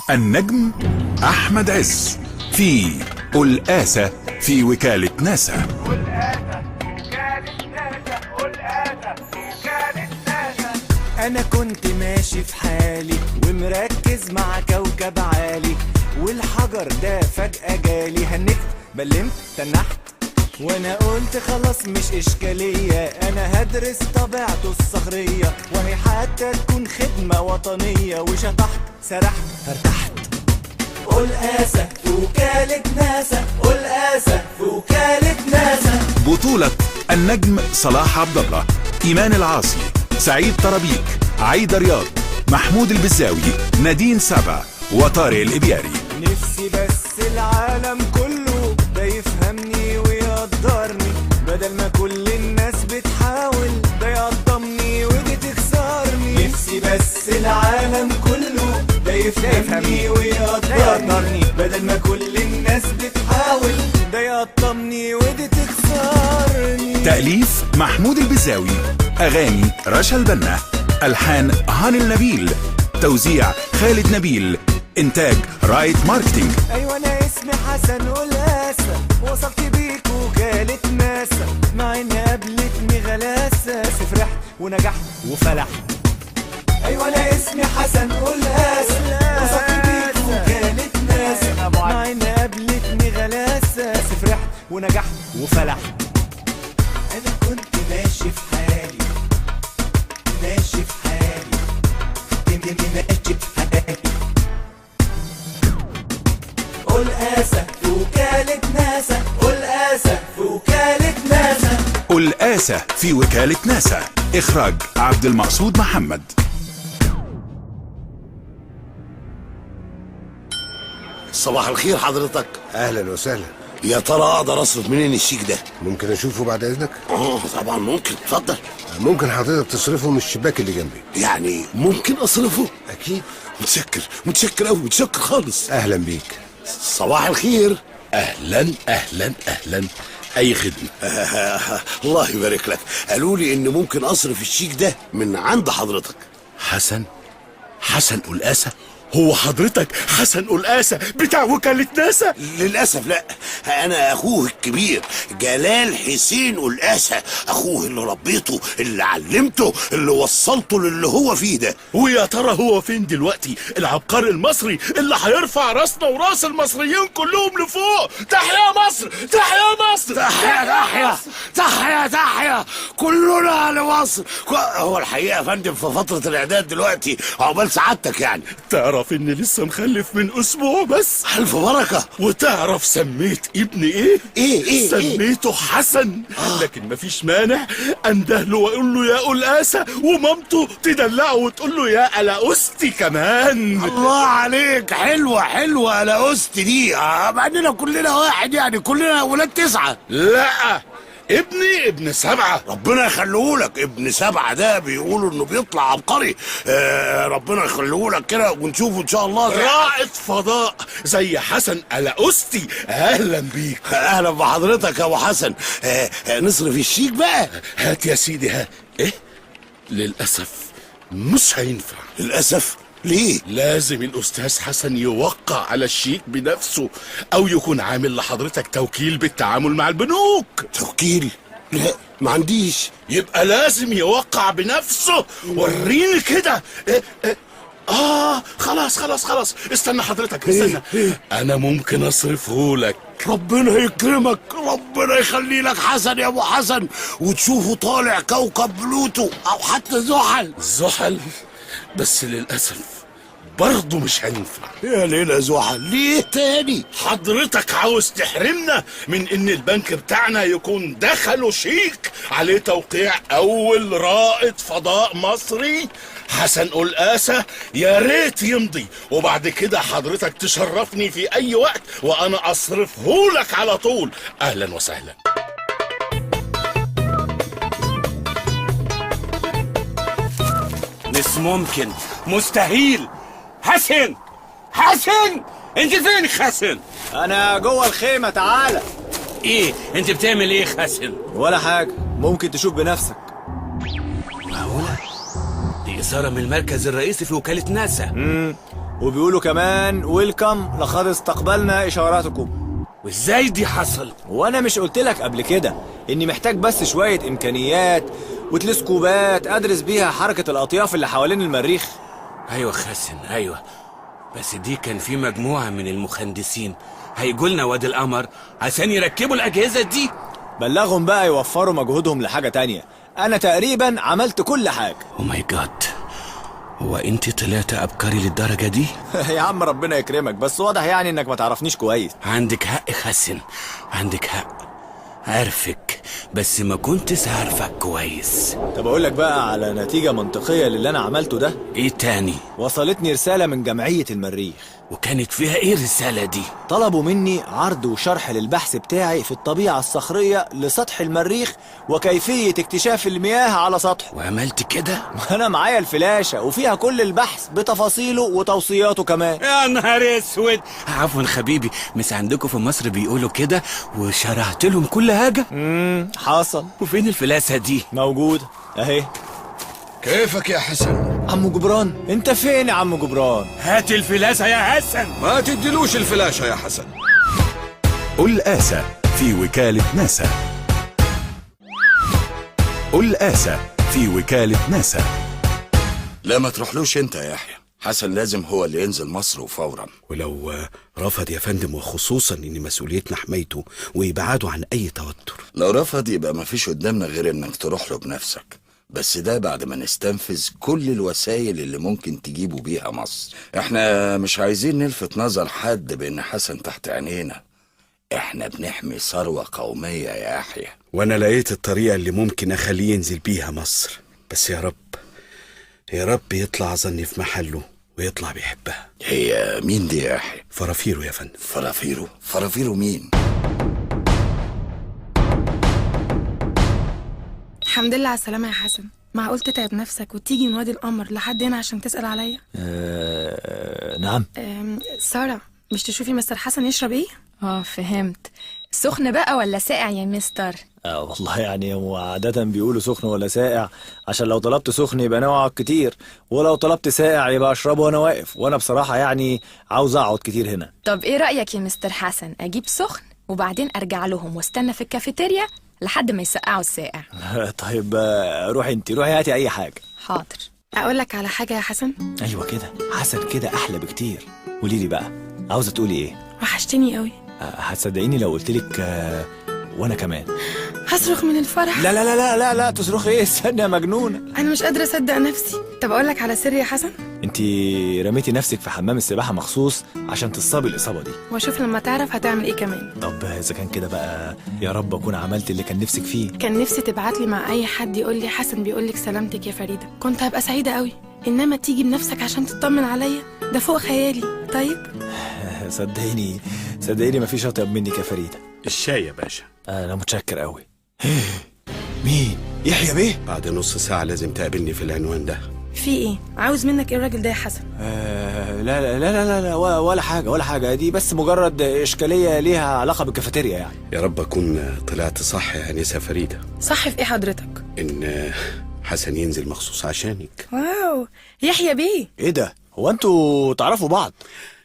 النجم أحمد عز في الآسة في وكالة ناسا. أنا كنت ماشي في حالي ومركز مع كوكب عالي، والحجر ده فجأة جالي، هنكت بلمت تنحت وانا قلت خلاص مش اشكالية، انا هدرس طبيعته الصخرية وهي حتى تكون خدمة وطنية، وشطحت سرحت فارتحت. الآسة في وكالة ناسا، الآسة في وكالة ناسا. بطولة النجم صلاح عبد الله، إيمان العاصي، سعيد طرابيك، عايدة رياض، محمود البزاوي، نادين سبع، وطارق الإبياري. نفسي بس العالم كله ده يفهمني ويقدرني، بدل ما كل الناس بتحاول ده يقطمني ودي تخسرني. نفسي بس العالم كله ده يفهمني ويقدرني، بدل ما كل الناس بتحاول ده يقطمني ودي تخسرني. تأليف محمود البزاوي، أغاني رشا البنا، ألحان هاني النبيل، توزيع خالد نبيل، إنتاج رايت ماركتينج. أيوة أنا اسمي حسن والآسة، وصلت بيك وكالة ناسا، مع إني قابلتني غلاسة، فرحت ونجحت وفلحت. أيوة أنا اسمي حسن والآسة، وصلت بيك وكالة ناسا، مع إني قابلتني غلاسة، فرحت ونجحت وفلحت. أنا كنت ماشي في حالي، ماشي في حالي، ماشي في حالي. الآسة في وكالة ناسا، الآسة في وكالة ناسا. الآسة في وكالة ناسا، إخراج عبد المقصود محمد. صباح الخير حضرتك. اهلا وسهلا. يا ترى اقدر اصرف منين الشيك ده؟ ممكن اشوفه بعد اذنك؟ طبعا ممكن، اتفضل. ممكن حضرتك تصرفه من الشباك اللي جنبي؟ يعني ممكن اصرفه؟ اكيد. متشكر قوي، متشكر خالص. اهلا بيك. صباح الخير. اهلا اهلا اهلا، اي خدمه. الله يبارك لك، قالوا لي ان ممكن اصرف الشيك ده من عند حضرتك. حسن الآسة؟ هو حضرتك حسن الآسة بتاع وكالة ناسا؟ للاسف لا، انا اخوه الكبير جلال حسين الآسة، اخوه اللي ربيته، اللي علمته، اللي وصلته للي هو فيه ده. ويا ترى هو فين دلوقتي العبقري المصري اللي هيرفع راسنا وراس المصريين كلهم لفوق؟ تحيا مصر، تحيا مصر، تحيا تحيا تحيا تحيا كلنا لمصر. هو الحقيقه يا فندم في فتره الاعداد دلوقتي، عقبال سعادتك يعني. تعرف اني لسه مخلف من اسبوع بس؟ الف بركه. وتعرف سميت ابني ايه؟ ايه سميته حسن. لكن مفيش مانع اندهله واقول له يا الآسة، ومامته تدلعه وتقول له يا ألاوستي كمان. الله عليك، حلوه ألاوستي دي، مع اننا كلنا واحد يعني، كلنا ولاد 9. لا، ابن 7. ربنا يخليهولك، ابن 7 ده بيقولوا انه بيطلع عبقري. ربنا يخليهولك كده ونشوفه ان شاء الله. رائد فضاء زي حسن ألاوستي. اهلا بيك. اهلا بحضرتك يا ابو حسن. نصرف الشيك بقى. هات يا سيدي. ايه؟ للأسف مش هينفع. للأسف؟ ليه؟ لازم الأستاذ حسن يوقع على الشيك بنفسه، أو يكون عامل لحضرتك توكيل بالتعامل مع البنوك. توكيل؟ لا، ما عنديش. يبقى لازم يوقع بنفسه. وريني كده. خلاص استنى حضرتك، استنى. أنا ممكن أصرفه لك. ربنا يكرمك، ربنا يخلي لك حسن يا ابو حسن، وتشوفه طالع كوكب بلوتو او حتى زحل. بس للأسف برضه مش هينفع. يا ليلة زحل، ليه تاني؟ حضرتك عاوز تحرمنا من ان البنك بتاعنا يكون دخله شيك عليه توقيع اول رائد فضاء مصري حسن الآسة؟ يا ريت يمضي، وبعد كده حضرتك تشرفني في اي وقت وانا اصرفه لك على طول. اهلا وسهلا. مش ممكن، مستحيل. حسن انت فين حسن؟ أنا جوه الخيمة، تعالى. ايه انت بتعمل ايه حسن؟ ولا حاجة، ممكن تشوف بنفسك. معقولة؟ دي إثارة من المركز الرئيسي في وكالة ناسا. وبيقولوا كمان ويلكم، لقد استقبلنا اشاراتكم. وازاي دي حصل؟ وانا مش قلت لك قبل كده اني محتاج بس شويه امكانيات وتلسكوبات ادرس بيها حركه الاطياف اللي حوالين المريخ؟ ايوه حسن، ايوه، بس دي كان في مجموعة من المهندسين هيجولنا وادي القمر عشان يركبوا الأجهزة دي. بلغهم بقى يوفروا مجهودهم لحاجه تانية. انا تقريبا عملت كل حاجه. او ماي جاد، هو انت طلعت ابكاري للدرجة دي؟ يا عم ربنا يكرمك، بس واضح يعني انك ما تعرفنيش كويس. عندك حق حسن، عندك حق، عارفك بس ما كنتش عارفك كويس. طب اقول لك بقى على نتيجه منطقيه للي انا عملته ده. ايه تاني؟ وصلتني رساله من جمعيه المريخ. وكانت فيها ايه الرسالة دي؟ طلبوا مني عرض وشرح للبحث بتاعي في الطبيعه الصخريه لسطح المريخ وكيفيه اكتشاف المياه على سطحه. وعملت كده؟ انا معايا الفلاشه وفيها كل البحث بتفاصيله وتوصياته كمان. يا نهار اسود. عفوا حبيبي، مش عندكم في مصر بيقولوا كده وشرحت لهم كل حاجة؟ حصل. وفين الفلاسة دي؟ موجوده اهي. كيفك يا حسن؟ عمو جبران، انت فين يا عمو جبران؟ هات الفلاسة يا حسن. ما تديلوش الفلاشة يا حسن. الآسة في وكالة ناسا. الآسة في وكالة ناسا. لا ما تروحلوش انت يا يحيى، حسن لازم هو اللي ينزل مصر وفورا. ولو رفض يا فندم، وخصوصا ان مسؤوليتنا حمايته ويبعده عن اي توتر. لو رفض يبقى ما فيش قدامنا غير انك تروح له بنفسك، بس ده بعد ما نستنفذ كل الوسائل اللي ممكن تجيبوا بيها مصر. احنا مش عايزين نلفت نظر حد بان حسن تحت عينينا، احنا بنحمي ثروة قومية يا يحيى. وانا لقيت الطريقة اللي ممكن اخليه ينزل بيها مصر، بس يا رب يا رب يطلع ظني في محله ويطلع بيحبها. هي مين دي يا يحيى؟ فرافيرو يا فندم. فرافيرو؟ فرافيرو مين؟ الحمد لله على السلامة يا حسن. معقول تتعب نفسك وتيجي من وادي القمر لحد هنا عشان تسأل عليا؟ نعم. سارة، مش تشوفي مستر حسن يشرب ايه؟ فهمت. سخن بقى ولا ساقع يا مستر؟ والله يعني هو عادة بيقولوا سخن ولا ساقع، عشان لو طلبت سخن يبقى انا اقعد كتير، ولو طلبت ساقع يبقى اشربه وانا واقف، وانا بصراحة يعني عاوز اقعد كتير هنا. طب ايه رأيك يا مستر حسن، اجيب سخن وبعدين ارجع لهم واستنى في الكافيتيريا لحد ما يسقعوا الساقع؟ طيب روحي انت، روحي هاتي اي حاجة. حاضر. اقول لك على حاجة يا حسن؟ ايوه كده، حسن كده احلى بكتير. قوليلي بقى، عاوزة تقولي ايه؟ وحشتني قوي. هتصدقيني لو قلتلك وانا كمان هصرخ من الفرح. لا لا لا لا لا لا، تصرخي ايه؟ استنى يا مجنونة، انا مش قادرة اصدق نفسي. طب اقول لك على سر يا حسن؟ انتي رميتي نفسك في حمام السباحة مخصوص عشان تصابي الإصابة دي. واشوف لما تعرف هتعمل ايه كمان. طب اذا كان كده بقى، يا رب اكون عملت اللي كان نفسك فيه. كان نفسي تبعتلي مع اي حد يقول لي حسن بيقول لك سلامتك يا فريدة، كنت هبقى سعيدة قوي. انما تيجي بنفسك عشان تطمن عليا، ده فوق خيالي. طيب صدقيني مفيش اطيب منك يا فريدة. الشاي يا باشا. انا متشكر قوي. مين؟ يحيى بيه؟ بعد نص ساعة لازم تقابلني في العنوان ده. في ايه؟ عاوز منك ايه الراجل ده يا حسن؟ لا لا لا لا لا، ولا حاجة، دي بس مجرد إشكالية ليها علاقة بالكافيتيريا يعني. يا رب أكون طلعت صح يا أنسة فريدة. صح في ايه حضرتك؟ إن حسن ينزل مخصوص عشانك. واو، يحيى بيه. ايه ده؟ هو انتوا تعرفوا بعض؟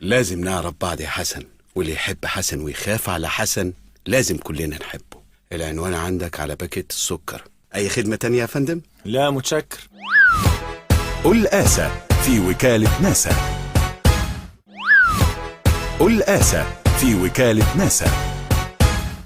لازم نعرف بعض يا حسن، واللي يحب حسن ويخاف على حسن لازم كلنا نحبه. العنوان عندك على باكيت السكر. أي خدمة تانية يا فندم؟ لا متشكر. الآسة في وكالة ناسا. الآسة في وكالة ناسا.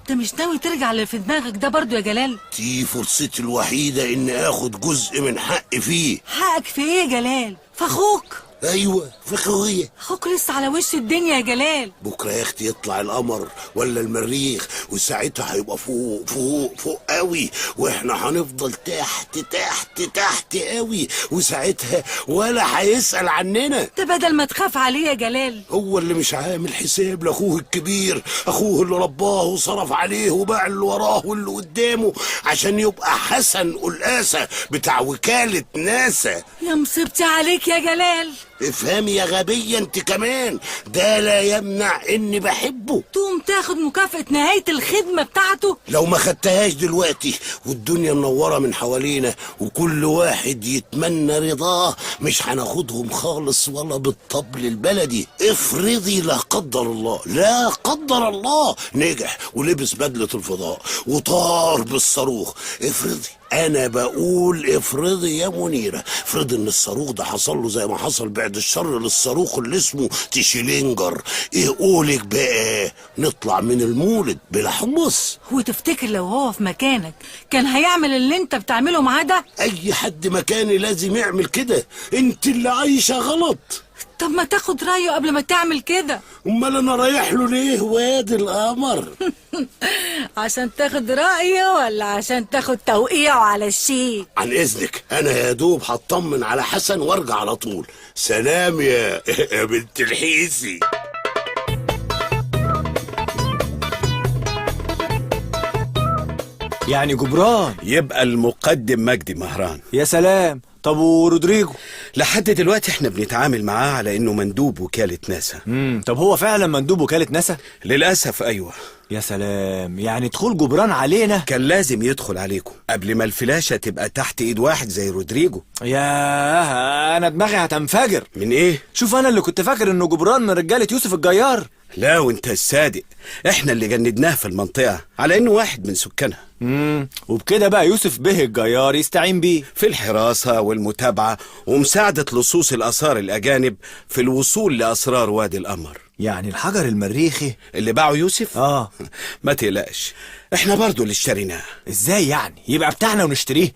انت مش ناوي ترجع اللي في دماغك ده برضو يا جلال؟ دي فرصتي الوحيدة إن آخد جزء من حقي فيه. حقك في ايه يا جلال؟ في اخوك. أيوة، في خوية. اخوك لسه على وش الدنيا يا جلال. بكرة يا اختي يطلع القمر ولا المريخ، وساعتها هيبقى فوق فوق فوق قوي، واحنا هنفضل تحت تحت تحت قوي، وساعتها ولا هيسأل عننا. ده بدل ما تخاف عليه يا جلال. هو اللي مش عامل حساب لاخوه الكبير، اخوه اللي رباه وصرف عليه وباع اللي وراه واللي قدامه عشان يبقى حسن الآسة بتاع وكالة ناسا. يا مصيبتي عليك يا جلال. افهمي يا غبية انت كمان، ده لا يمنع اني بحبه. تقوم تاخد مكافأة نهاية الخدمة بتاعته؟ لو ما خدتهاش دلوقتي والدنيا منورة من حوالينا وكل واحد يتمنى رضاه، مش هناخدهم خالص ولا بالطبل البلدي. افرضي لا قدر الله، لا قدر الله، نجح ولبس بدلة الفضاء وطار بالصاروخ. افرضي، انا بقول افرضي يا منيرة، افرضي ان الصاروخ ده حصل له زي ما حصل بعد الشر للصاروخ اللي اسمه تشيلينجر. ايه قولك بقى نطلع من المولد بلا حمص؟ وتفتكر لو هو في مكانك كان هيعمل اللي انت بتعمله معاه ده؟ اي حد مكاني لازم يعمل كده، انت اللي عايشة غلط. طب ما تاخد رأيه قبل ما تعمل كده. امال انا رايح له ليه واد القمر؟ عشان تاخد رأيه ولا عشان تاخد توقيعه على الشيك؟ عن اذنك، انا يا دوب هطمن على حسن وارجع على طول. سلام يا بنت الحيسي. يعني جبران يبقى المقدم مجدي مهران. يا سلام. طب ورودريجو؟ لحد دلوقتي احنا بنتعامل معاه على انه مندوب وكالة ناسا. طب هو فعلا مندوب وكالة ناسا؟ للأسف ايوه. يا سلام، يعني دخول جبران علينا كان لازم يدخل عليكم قبل ما الفلاشة تبقى تحت ايد واحد زي رودريجو. ياه، انا دماغي هتنفجر. من ايه؟ شوف، انا اللي كنت فاكر انه جبران من رجالة يوسف الجيار. لا وانت الصادق، احنا اللي جندناه في المنطقة على انه واحد من سكانها. وبكده بقى يوسف به الجيار يستعين بيه في الحراسة والمتابعة ومساعدة لصوص الآثار الأجانب في الوصول لأسرار وادي القمر. يعني الحجر المريخي اللي باعه يوسف؟ اه. ما تقلقش، احنا برضو اللي اشتريناه. ازاي يعني يبقى بتاعنا ونشتريه؟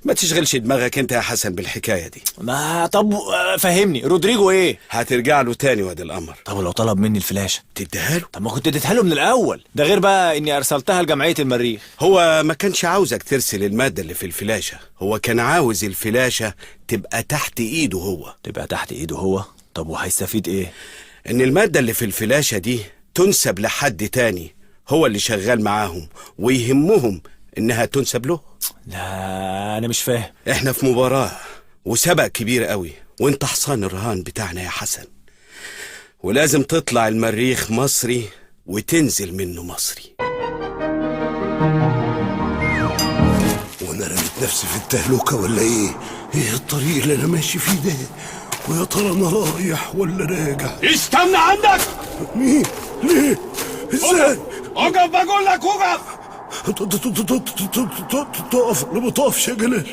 ما تشغلش دماغك انت يا حسن بالحكاية دي. ما طب فهمني، رودريجو ايه؟ هترجع له تاني وادي القمر. طب لو طلب مني الفلاشة تديها له؟ طب ما كنت اديتها له من الاول. ده غير بقى اني ارسلتها لجمعية المريخ. هو ما كانش عاوزك ترسل المادة اللي في الفلاشة، هو كان عاوز الفلاشة تبقى تحت ايده هو. تبقى تحت ايده هو؟ طب وهيستفيد ايه؟ ان المادة اللي في الفلاشة دي تنسب لحد تاني هو اللي شغال معاهم ويهمهم انها تنسب له. لا انا مش فاهم. احنا في مباراة وسبق كبير قوي، وانت حصان الرهان بتاعنا يا حسن، ولازم تطلع المريخ مصري وتنزل منه مصري. وانا رميت نفسي في التهلكة ولا ايه؟ ايه الطريق اللي انا ماشي فيه ده؟ ويا ترى انا رايح ولا راجع؟ استنى عندك. مين؟ ليه؟ ازاي؟ اقف بقول لك اقف. تقف. ما تقفش يا جلال،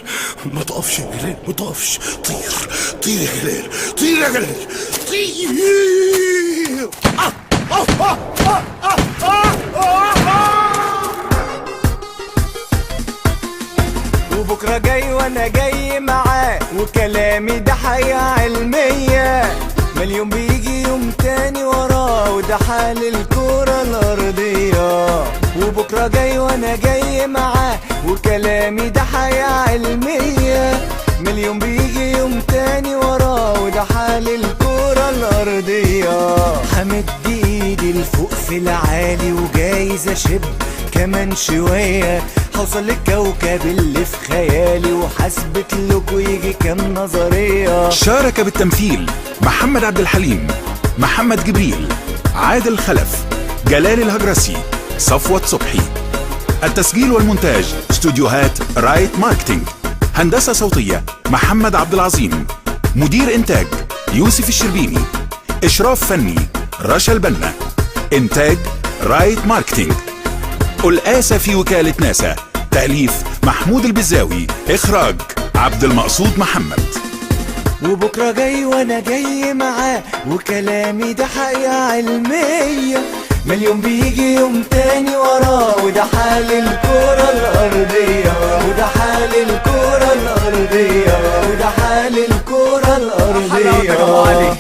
ما تقفش يا جلال، ما تقفش. طير طير يا جلال، طير يا جلال، طير. وبكرة جاي وانا جاي معاه، وكلامي ده حياة علمية. مليون بيجي يوم تاني وراه، وده حال الكرة الأرضية. وبكرة جاي وانا جاي معاه، وكلامي ده حياة علمية. مليون بيجي يوم تاني وراه، وده حال الكرة الأرضية. همد ايدي لفوق في العالي وجايز اشب كمان شوية، هوصل للكوكب اللي في خيالي وحسبت لكم يجي كام نظرية. شارك بالتمثيل محمد عبد الحليم، محمد جبريل، عادل خلف، جلال الهجرسي، صفوت صبحي. التسجيل والمونتاج استوديوهات رايت ماركتينج. هندسة صوتية محمد عبد العظيم. مدير إنتاج يوسف الشربيني. إشراف فني رشا البنا. إنتاج رايت ماركتينج. الآسة في وكالة ناسا. تأليف محمود البزاوي. إخراج عبد المقصود محمد. وبكرة جاي وانا جاي معاه، وكلامي ده حقيقة علمية. مليون بيجي يوم تاني وراه، وده حال الكرة الأرضية. وده حال الكرة الأرضية. وده حال الكرة الأرضية.